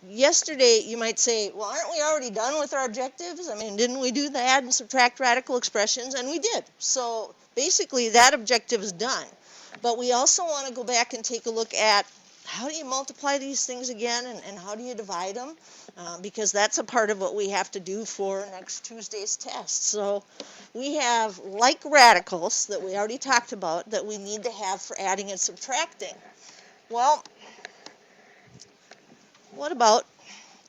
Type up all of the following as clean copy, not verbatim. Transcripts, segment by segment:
yesterday you might say, well, aren't we already done with our objectives? I mean, didn't we do the add and subtract radical expressions? And we did. So basically that objective is done. But we also want to go back and take a look at how do you multiply these things again, and how do you divide them? Because that's a part of what we have to do for next Tuesday's test. So we have like radicals that we already talked about that we need to have for adding and subtracting. Well, what about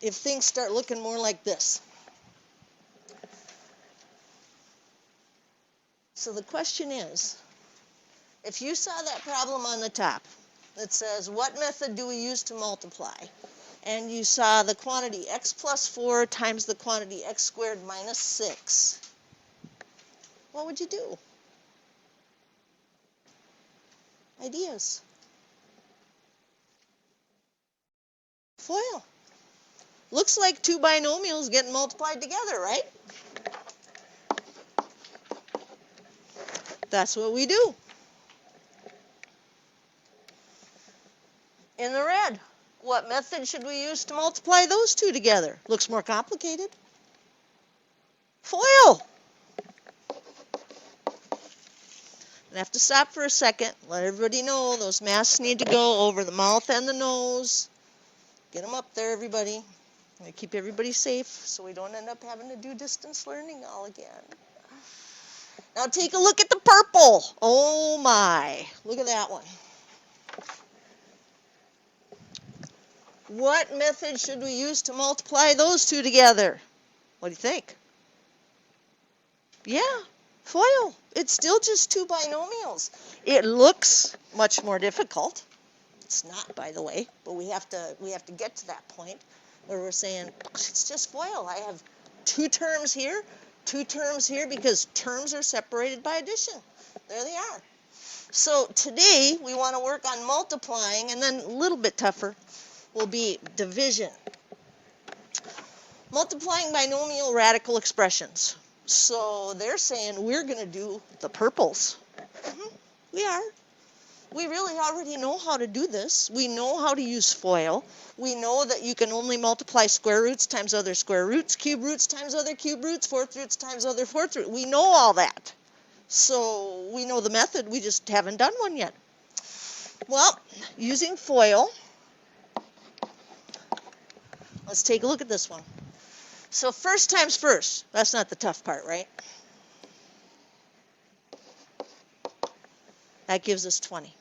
if things start looking more like this? So the question is, if you saw that problem on the top that says, what method do we use to multiply? And you saw the quantity x plus 4 times the quantity x squared minus 6, what would you do? Ideas? FOIL. Looks like two binomials getting multiplied together, right? That's what we do. In the red, what method should we use to multiply those two together? Looks more complicated. FOIL. I have to stop for a second, let everybody know those masks need to go over the mouth and the nose. Get them up there, everybody. We keep everybody safe so we don't end up having to do distance learning all again. Now take a look at the purple. Oh my, look at that one. What method should we use to multiply those two together? What do you think? Yeah, FOIL. It's still just two binomials. It looks much more difficult. It's not, by the way, but we have to get to that point where we're saying it's just FOIL. I have two terms here, because terms are separated by addition. There they are. So today we want to work on multiplying, and then a little bit tougher will be division. Multiplying binomial radical expressions. So they're saying we're going to do the purples. We are. We really already know how to do this. We know how to use FOIL. We know that you can only multiply square roots times other square roots, cube roots times other cube roots, fourth roots times other fourth roots. We know all that. So we know the method, we just haven't done one yet. Well, using FOIL, let's take a look at this one. So first times first, that's not the tough part, right? That gives us 20.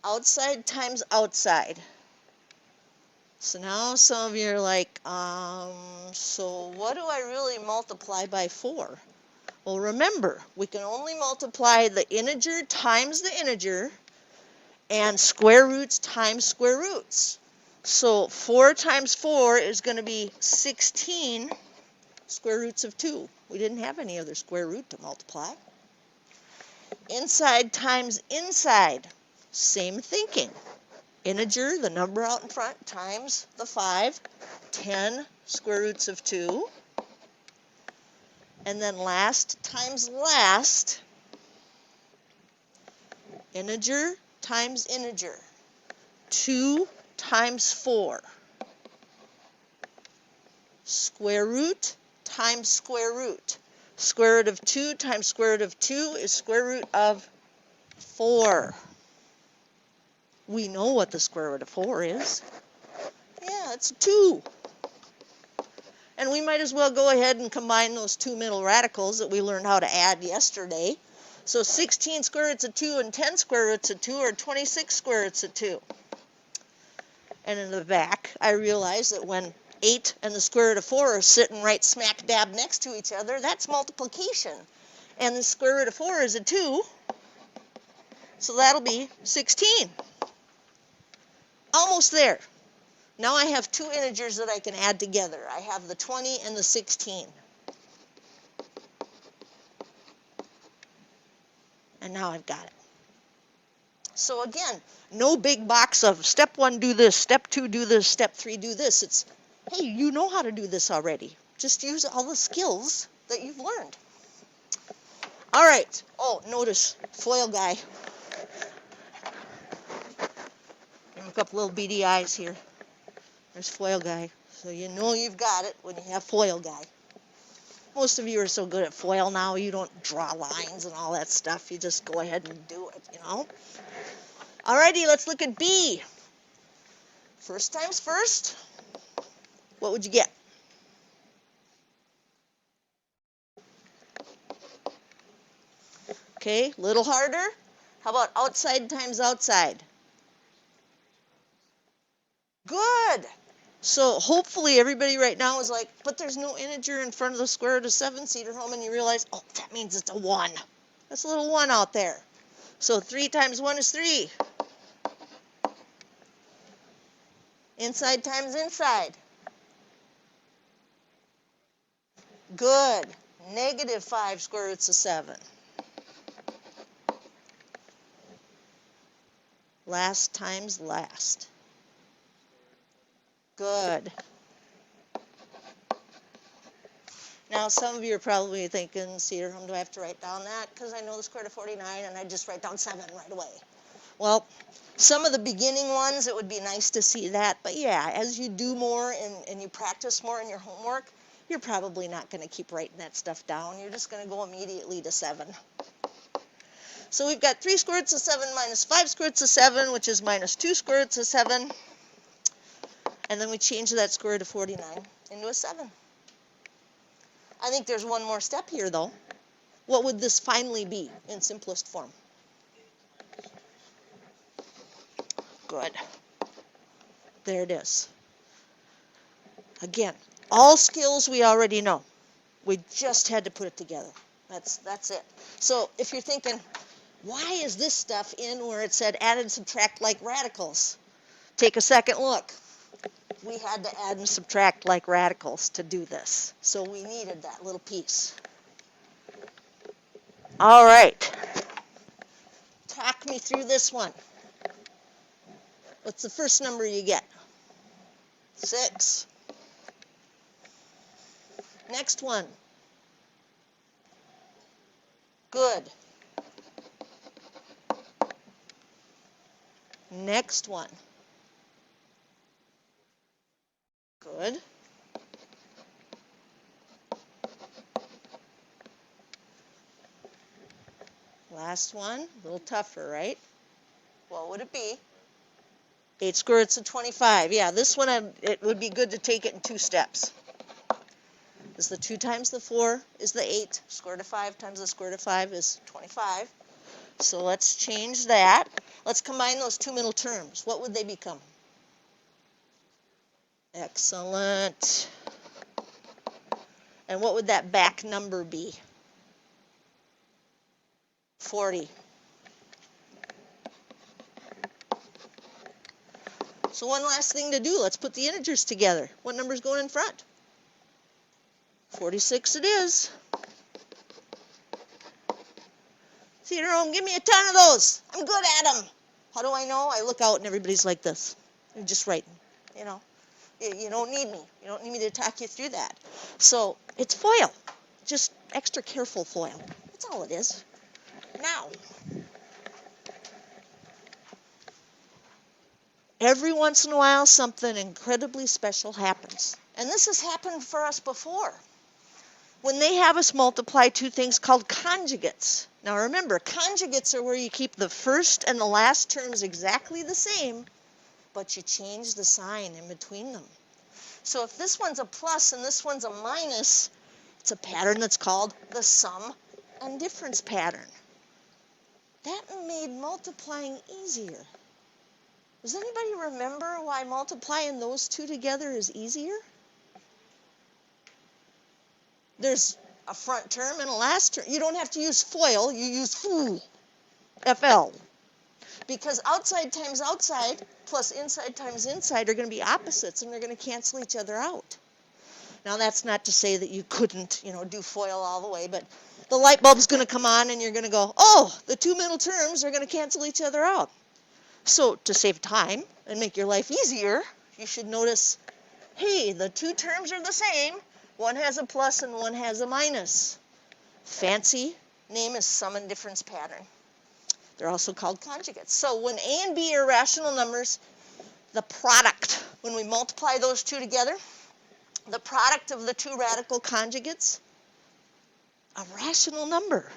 Outside times outside. So now some of you are like, so what do I really multiply by 4? Well, remember, we can only multiply the integer times the integer and square roots times square roots. So 4 times 4 is going to be 16 square roots of 2. We didn't have any other square root to multiply. Inside times inside, same thinking. Integer, the number out in front, times the 5, 10 square roots of 2. And then last times last, integer times integer, 2 times 4. Square root times square root. Square root of 2 times square root of 2 is square root of 4. We know what the square root of 4 is. Yeah, it's 2. And we might as well go ahead and combine those two middle radicals that we learned how to add yesterday. So 16 square roots of 2 and 10 square roots of 2 are 26 square roots of 2. And in the back, I realize that when 8 and the square root of 4 are sitting right smack dab next to each other, that's multiplication. And the square root of 4 is a 2, so that'll be 16. Almost there. Now I have two integers that I can add together. I have the 20 and the 16. And now I've got it. So again, no big box of step 1 do this, step 2 do this, step 3 do this. It's, hey, you know how to do this already. Just use all the skills that you've learned. All right. Oh, notice, FOIL guy. Give him a couple little beady eyes here. There's FOIL guy. So you know you've got it when you have FOIL guy. Most of you are so good at FOIL now, you don't draw lines and all that stuff. You just go ahead and do it, you know. Alrighty, let's look at B. First times first. What would you get? Okay, little harder. How about outside times outside? Good. So hopefully everybody right now is like, but there's no integer in front of the square root of 7, Cedar-Home, and you realize, oh, that means it's a 1. That's a little 1 out there. So 3 times 1 is 3. Inside times inside. Good. Negative 5 square roots of 7. Last times last. Good. Now, some of you are probably thinking, Cedar-Home, do I have to write down that? Because I know the square root of 49, and I just write down 7 right away. Well, some of the beginning ones, it would be nice to see that. But yeah, as you do more and you practice more in your homework, you're probably not going to keep writing that stuff down. You're just going to go immediately to 7. So we've got 3 square roots of 7 minus 5 square roots of 7, which is minus 2 square roots of 7. And then we change that square root of 49 into a 7. I think there's one more step here, though. What would this finally be in simplest form? Good. There it is. Again, all skills we already know. We just had to put it together. That's it. So if you're thinking, why is this stuff in where it said add and subtract like radicals? Take a second look. We had to add and subtract like radicals to do this. So we needed that little piece. All right. Talk me through this one. What's the first number you get? 6. Next one. Good. Next one. Good. Last one, a little tougher, right? What would it be? 8 square roots of 25. Yeah, this one, it would be good to take it in 2 steps. Is the 2 times the 4 is the 8. Square root of 5 times the square root of 5 is 25. So let's change that. Let's combine those 2 middle terms. What would they become? Excellent. And what would that back number be? 40. So one last thing to do. Let's put the integers together. What number's going in front? 46 it is. Cedar-Home, give me a ton of those. I'm good at them. How do I know? I look out and everybody's like this. They're just writing, you know. You don't need me. You don't need me to talk you through that. So it's FOIL. Just extra careful FOIL. That's all it is. Now, every once in a while something incredibly special happens. And this has happened for us before. When they have us multiply 2 things called conjugates. Now remember, conjugates are where you keep the first and the last terms exactly the same, but you change the sign in between them. So if this one's a plus and this one's a minus, it's a pattern that's called the sum and difference pattern. That made multiplying easier. Does anybody remember why multiplying those 2 together is easier? There's a front term and a last term. You don't have to use FOIL, you use FOOL, FL. Because outside times outside plus inside times inside are going to be opposites, and they're going to cancel each other out. Now that's not to say that you couldn't, do FOIL all the way, but the light bulb's going to come on and you're going to go, oh, the 2 middle terms are going to cancel each other out. So to save time and make your life easier, you should notice, hey, the 2 terms are the same. One has a plus and one has a minus. Fancy name is sum and difference pattern. They're also called conjugates. So when A and B are rational numbers, the product When we multiply those two together, the product of the two radical conjugates, a rational number.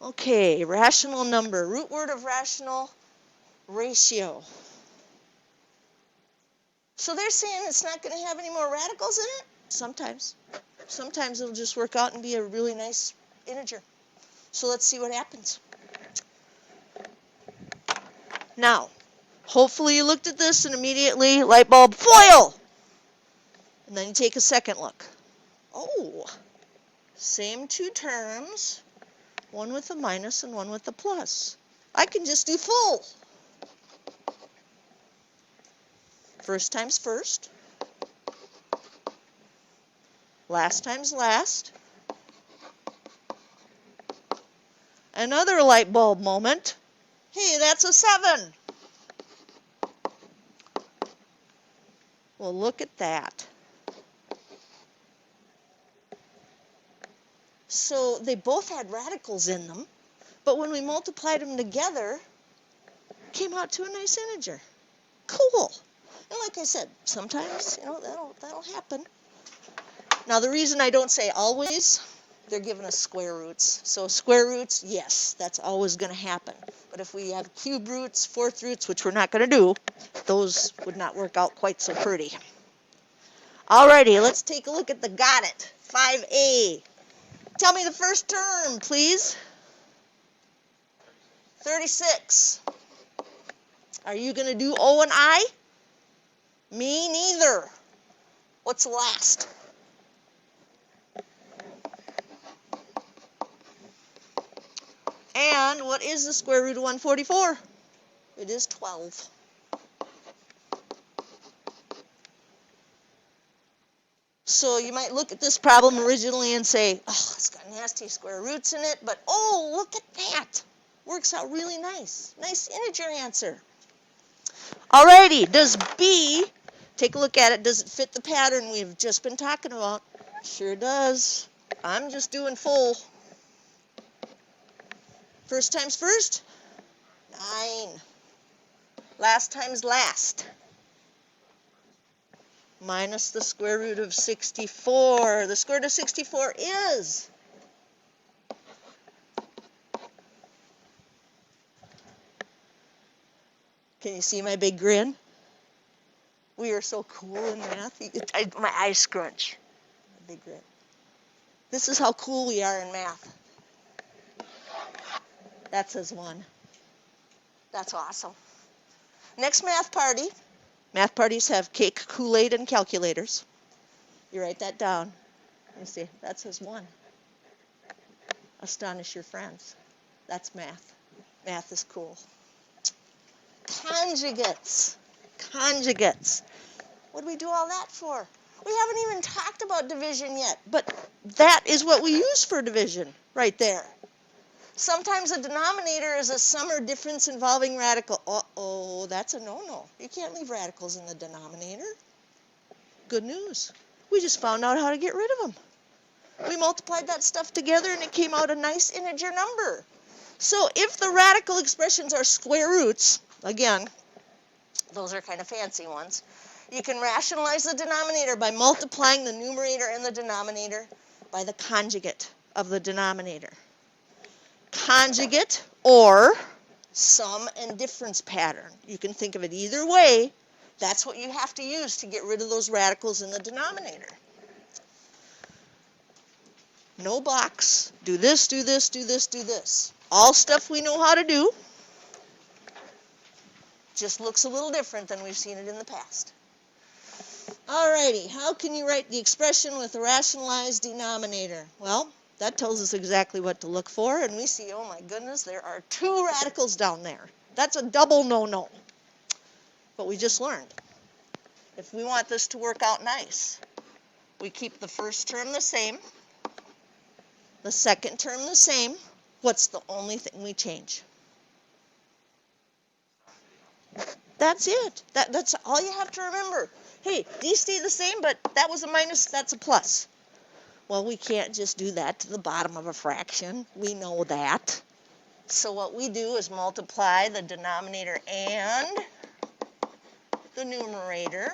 Okay, rational number, root word of rational, ratio. So they're saying it's not going to have any more radicals in it? Sometimes. Sometimes it'll just work out and be a really nice integer. So let's see what happens. Now, hopefully you looked at this and immediately, light bulb, foil! And then you take a second look. Oh, same two terms, one with a minus and one with a plus. I can just do full. First times first, last times last. Another light bulb moment. Hey, that's a 7. Well, look at that. So they both had radicals in them, but when we multiplied them together, it came out to a nice integer. Cool. And like I said, sometimes, that'll happen. Now, the reason I don't say always, they're giving us square roots. So square roots, yes, that's always going to happen. But if we have cube roots, fourth roots, which we're not going to do, those would not work out quite so pretty. Alrighty, let's take a look at the got it. 5A. Tell me the first term, please. 36. Are you going to do O and I? Me neither. What's the last? And what is the square root of 144? It is 12. So you might look at this problem originally and say, oh, it's got nasty square roots in it, but oh, look at that. Works out really nice. Nice integer answer. Alrighty, does B, take a look at it, does it fit the pattern we've just been talking about? Sure does. I'm just doing full. First times first, 9. Last times last, minus the square root of 64. The square root of 64 is, can you see my big grin? We are so cool in math. My eyes scrunch. A big grin. This is how cool we are in math. That says 1. That's awesome. Next math party. Math parties have cake, Kool-Aid, and calculators. You write that down. Let me see. That says 1. Astonish your friends. That's math. Math is cool. Conjugates. Conjugates. What do we do all that for? We haven't even talked about division yet, but that is what we use for division right there. Sometimes a denominator is a sum or difference involving radical. Uh-oh, that's a no-no. You can't leave radicals in the denominator. Good news. We just found out how to get rid of them. We multiplied that stuff together and it came out a nice integer number. So if the radical expressions are square roots, again, those are kind of fancy ones, you can rationalize the denominator by multiplying the numerator and the denominator by the conjugate of the denominator. Conjugate or sum and difference pattern. You can think of it either way. That's what you have to use to get rid of those radicals in the denominator. No blocks. Do this, do this, do this, do this. All stuff we know how to do. Just looks a little different than we've seen it in the past. Alrighty, how can you write the expression with a rationalized denominator? Well, that tells us exactly what to look for, and we see, oh my goodness, there are 2 radicals down there. That's a double no-no. But we just learned. If we want this to work out nice, we keep the first term the same, the second term the same. What's the only thing we change? That's it. That's all you have to remember. Hey, these stay the same, but that was a minus, that's a plus. Well, we can't just do that to the bottom of a fraction. We know that. So what we do is multiply the denominator and the numerator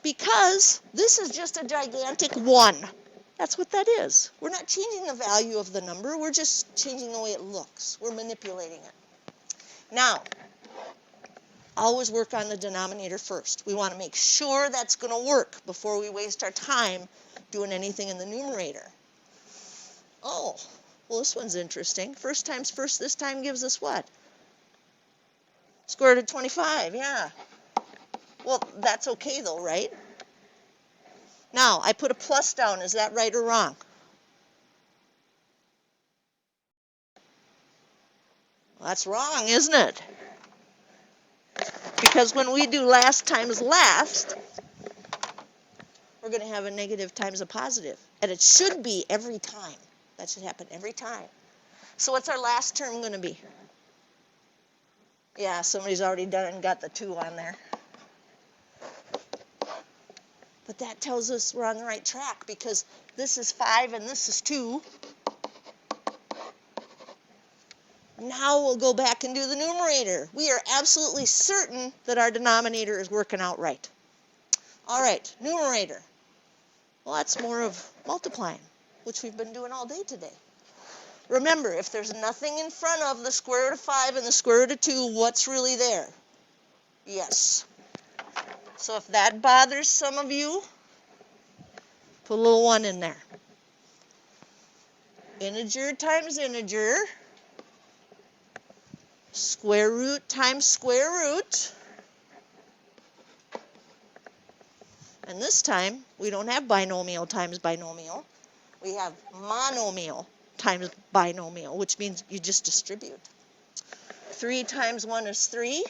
because this is just a gigantic 1. That's what that is. We're not changing the value of the number. We're just changing the way it looks. We're manipulating it. Now, always work on the denominator first. We want to make sure that's going to work before we waste our time doing anything in the numerator. Oh, well, this one's interesting. First times first this time gives us what? Square root of 25, yeah. Well, that's okay though, right? Now, I put a plus down. Is that right or wrong? Well, that's wrong, isn't it? Because when we do last times last, we're going to have a negative times a positive. And it should be every time. That should happen every time. So what's our last term going to be? Yeah, somebody's already done it and got the 2 on there. But that tells us we're on the right track because this is 5 and this is 2. Now we'll go back and do the numerator. We are absolutely certain that our denominator is working out right. All right, numerator. Well, that's more of multiplying, which we've been doing all day today. Remember, if there's nothing in front of the square root of 5 and the square root of 2, what's really there? Yes. So if that bothers some of you, put a little 1 in there. Integer times integer. Square root times square root. And this time, we don't have binomial times binomial. We have monomial times binomial, which means you just distribute. 3 times 1 is 3.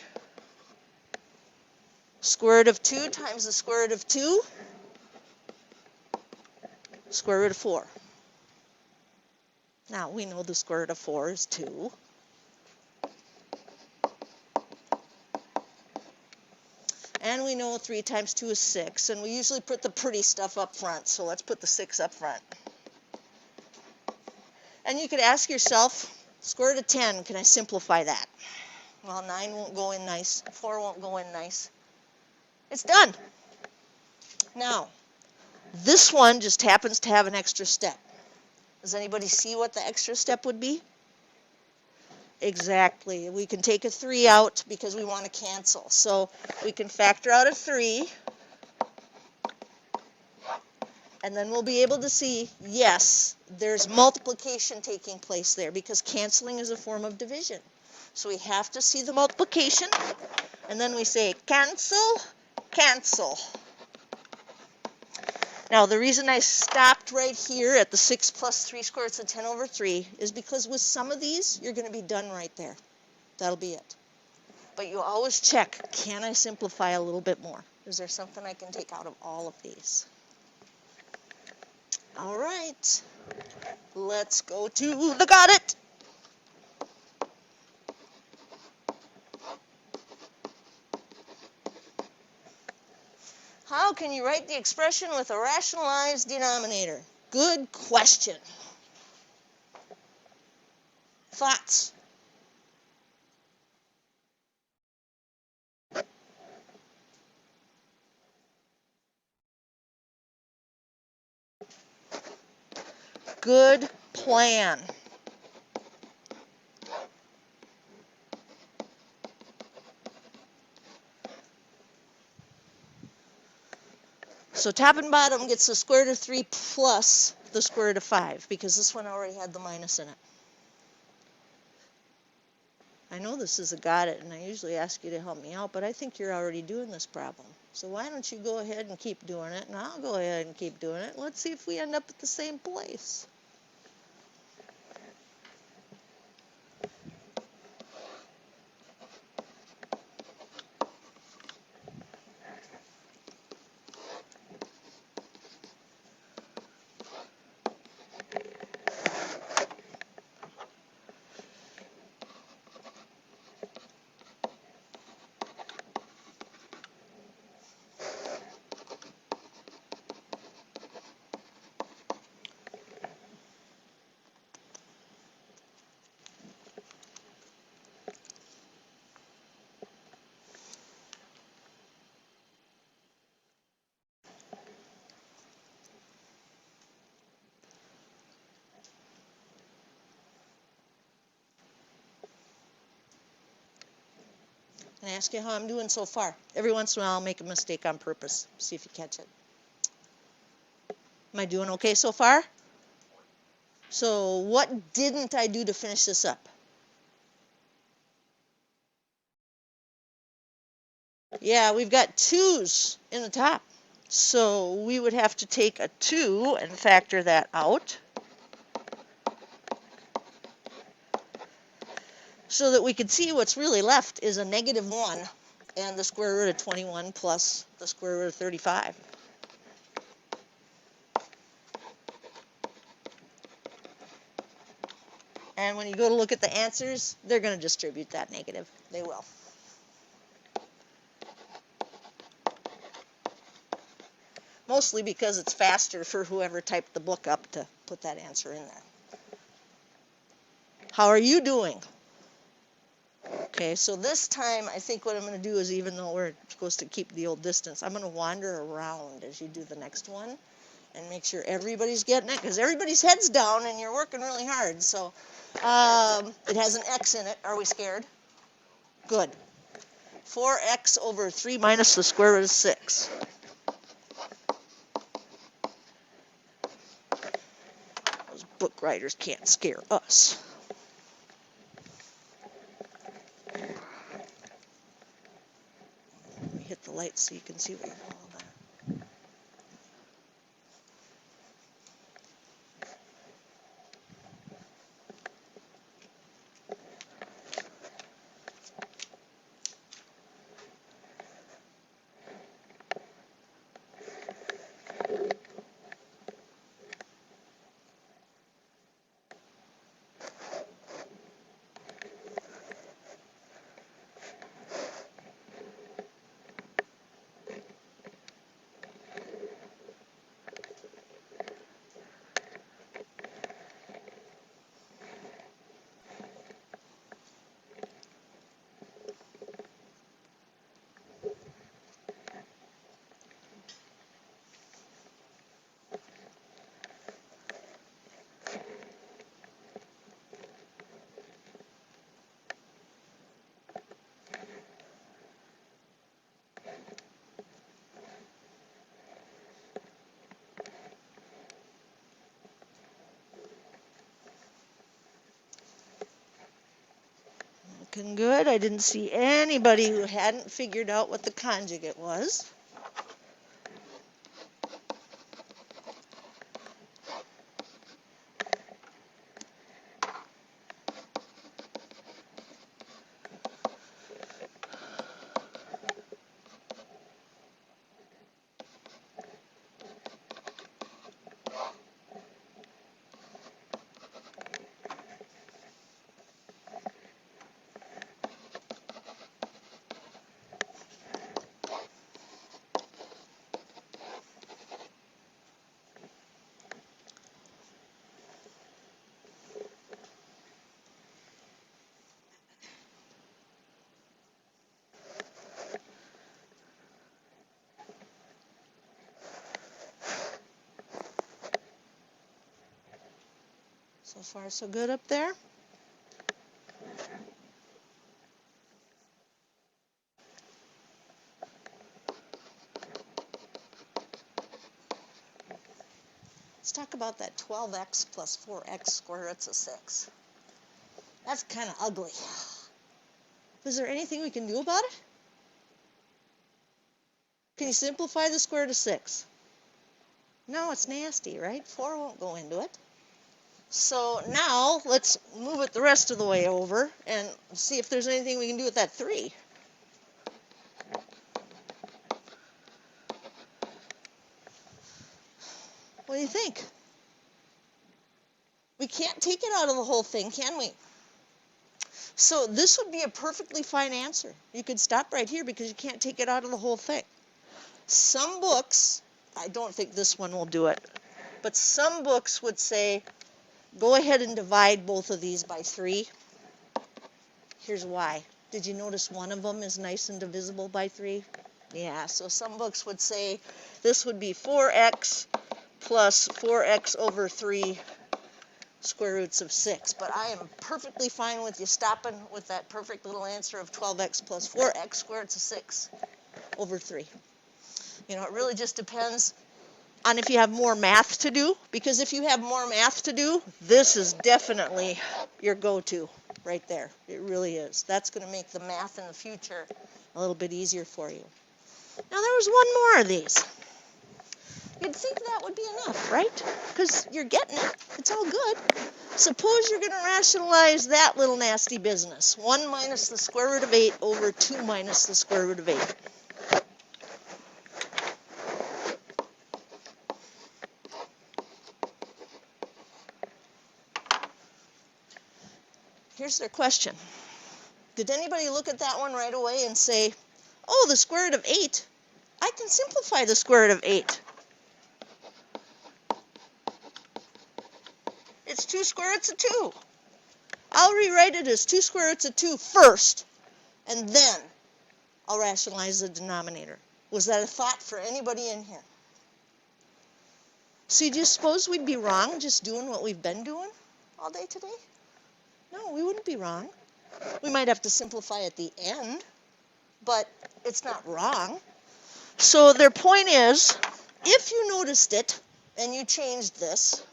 Square root of 2 times the square root of 2. Square root of 4. Now, we know the square root of 4 is 2. And we know 3 times 2 is 6. And we usually put the pretty stuff up front, so let's put the 6 up front. And you could ask yourself, square root of 10, can I simplify that? Well, 9 won't go in nice. 4 won't go in nice. It's done. Now, this one just happens to have an extra step. Does anybody see what the extra step would be? Exactly. We can take a 3 out because we want to cancel. So we can factor out a 3. And then we'll be able to see, yes, there's multiplication taking place there because canceling is a form of division. So we have to see the multiplication. And then we say cancel, cancel. Now, the reason I stopped right here at the 6 plus 3 squared roots of 10 over 3 is because with some of these, you're going to be done right there. That'll be it. But you always check, can I simplify a little bit more? Is there something I can take out of all of these? All right. Let's go to the got it. How can you write the expression with a rationalized denominator? Good question. Thoughts? Good plan. So top and bottom gets the square root of 3 plus the square root of 5 because this one already had the minus in it. I know this is a got it, and I usually ask you to help me out, but I think you're already doing this problem. So why don't you go ahead and keep doing it, and I'll go ahead and keep doing it. Let's see if we end up at the same place. Can I ask you how I'm doing so far? Every once in a while I'll make a mistake on purpose. See if you catch it. Am I doing okay so far? So what didn't I do to finish this up? Yeah, we've got 2's in the top. So we would have to take a 2 and factor that out so that we could see what's really left is a -1 and the square root of 21 plus the square root of 35. And when you go to look at the answers, they're going to distribute that negative. They will. Mostly because it's faster for whoever typed the book up to put that answer in there. How are you doing? Okay, so this time I think what I'm going to do is, even though we're supposed to keep the old distance, I'm going to wander around as you do the next one and make sure everybody's getting it, because everybody's head's down and you're working really hard. So it has an x in it. Are we scared? Good. 4x over 3 minus the square root of 6. Those book writers can't scare us. Let me hit the light so you can see what you're doing. Looking good. I didn't see anybody who hadn't figured out what the conjugate was. So far, so good up there. Let's talk about that 12x plus 4x square roots of 6. That's kind of ugly. Is there anything we can do about it? Can you simplify the square root of 6? No, it's nasty, right? 4 won't go into it. So now let's move it the rest of the way over and see if there's anything we can do with that 3. What do you think? We can't take it out of the whole thing, can we? So this would be a perfectly fine answer. You could stop right here because you can't take it out of the whole thing. Some books, I don't think this one will do it, but some books would say, go ahead and divide both of these by 3. Here's why. Did you notice one of them is nice and divisible by 3? Yeah, so some books would say this would be 4x plus 4x over 3 square roots of 6. But I am perfectly fine with you stopping with that perfect little answer of 12x plus 4x squared to 6 over 3. You know, it really just depends on if you have more math to do, because if you have more math to do, this is definitely your go-to right there. It really is. That's going to make the math in the future a little bit easier for you. Now there was one more of these. You'd think that would be enough, right? Because you're getting it. It's all good. Suppose you're going to rationalize that little nasty business. 1 minus the square root of 8 over 2 minus the square root of 8. Here's their question. Did anybody look at that one right away and say, oh, the square root of 8? I can simplify the square root of 8. It's 2 square roots of 2. I'll rewrite it as 2 square roots of 2 first, and then I'll rationalize the denominator. Was that a thought for anybody in here? So do you suppose we'd be wrong just doing what we've been doing all day today? No, we wouldn't be wrong. We might have to simplify at the end, but it's not wrong. So their point is, if you noticed it and you changed this,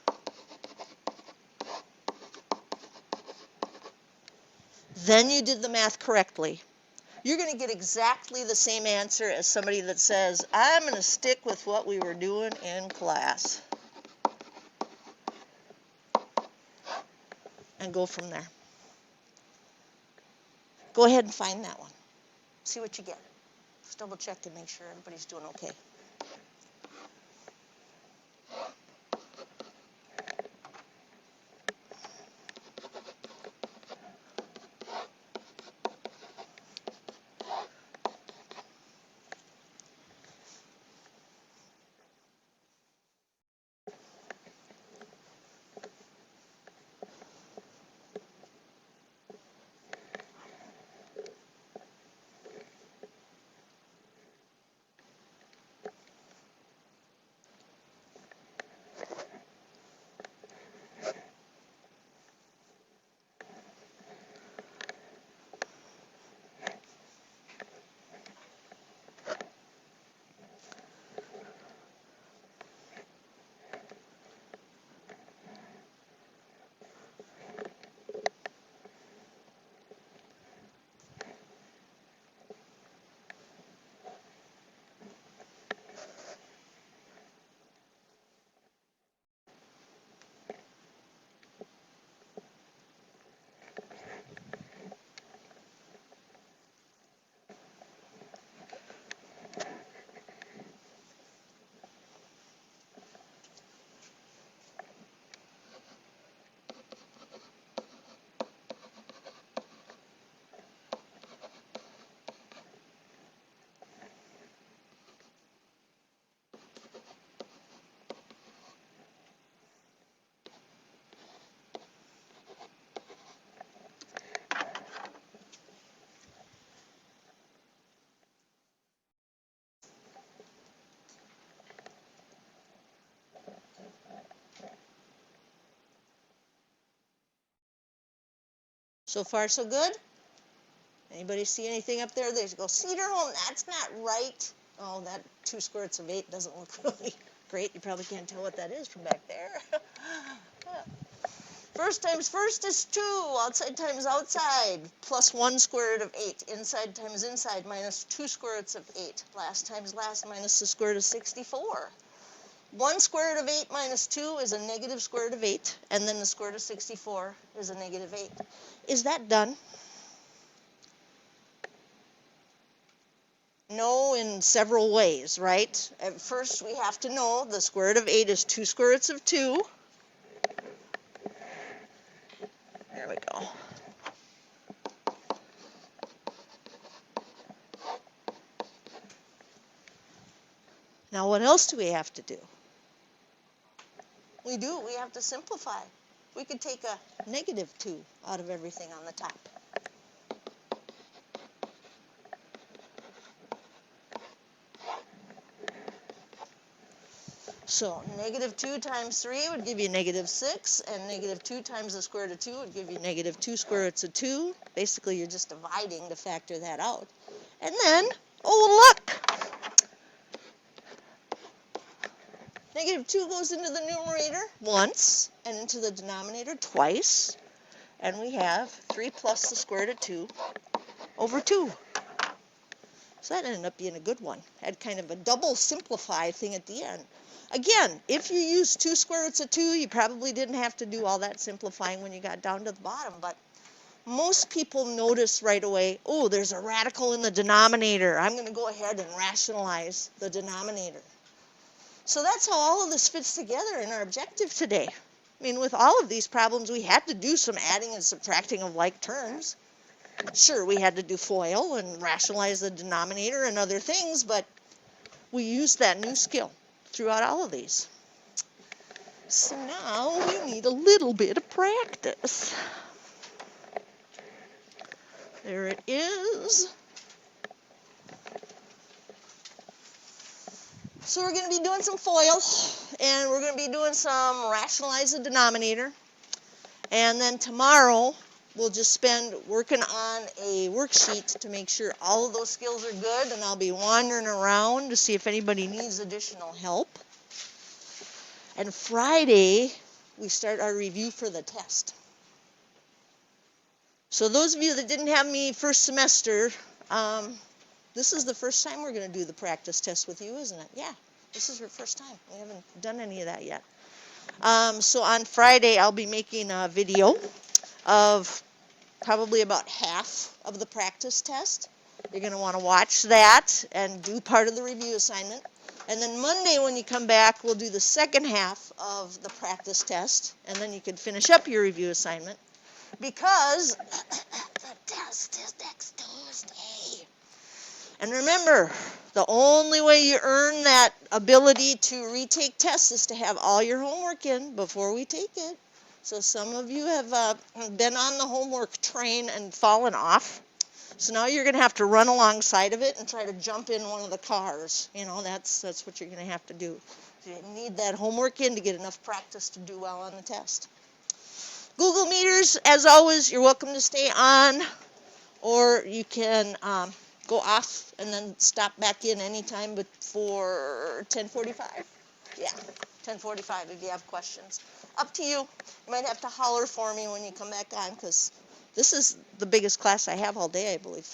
then you did the math correctly. You're going to get exactly the same answer as somebody that says, I'm going to stick with what we were doing in class. And go from there. Go ahead and find that one. See what you get. Just double check to make sure everybody's doing okay. So far, so good? Anybody see anything up there? They go, Cedarholm, that's not right. Oh, that 2 square roots of 8 doesn't look really great. You probably can't tell what that is from back there. First times first is 2. Outside times outside. Plus 1 square root of 8. Inside times inside minus 2 square roots of 8. Last times last minus the square root of 64. 1 square root of 8 minus 2 is a negative square root of 8. And then the square root of 64 is a negative 8. Is that done? No, in several ways, right? At first, we have to know the square root of 8 is 2 square roots of 2. There we go. Now, what else do we have to do? We have to simplify. We could take a negative 2 out of everything on the top. So negative 2 times 3 would give you negative 6, and negative 2 times the square root of 2 would give you negative 2 square roots of 2. Basically, you're just dividing to factor that out. And then, oh look, negative 2 goes into the numerator once, and into the denominator twice. And we have 3 plus the square root of 2 over 2. So that ended up being a good one. Had kind of a double simplify thing at the end. Again, if you use 2 square roots of 2, you probably didn't have to do all that simplifying when you got down to the bottom. But most people notice right away, oh, there's a radical in the denominator. I'm going to go ahead and rationalize the denominator. So that's how all of this fits together in our objective today. I mean, with all of these problems, we had to do some adding and subtracting of like terms. Sure, we had to do FOIL and rationalize the denominator and other things, but we used that new skill throughout all of these. So now we need a little bit of practice. There it is. So we're going to be doing some FOIL, and we're going to be doing some rationalize the denominator. And then tomorrow, we'll just spend working on a worksheet to make sure all of those skills are good, and I'll be wandering around to see if anybody needs additional help. And Friday, we start our review for the test. So those of you that didn't have me first semester, this is the first time we're going to do the practice test with you, isn't it? Yeah, this is your first time. We haven't done any of that yet. So on Friday, I'll be making a video of probably about half of the practice test. You're going to want to watch that and do part of the review assignment. And then Monday when you come back, we'll do the second half of the practice test, and then you can finish up your review assignment because the test is next Tuesday. And remember, the only way you earn that ability to retake tests is to have all your homework in before we take it. So some of you have been on the homework train and fallen off. So now you're going to have to run alongside of it and try to jump in one of the cars. You know, that's what you're going to have to do. You need that homework in to get enough practice to do well on the test. Google Meeters, as always, you're welcome to stay on, or you can go off and then stop back in anytime before 10:45. Yeah, 10:45 if you have questions. Up to you. You might have to holler for me when you come back on, because this is the biggest class I have all day, I believe.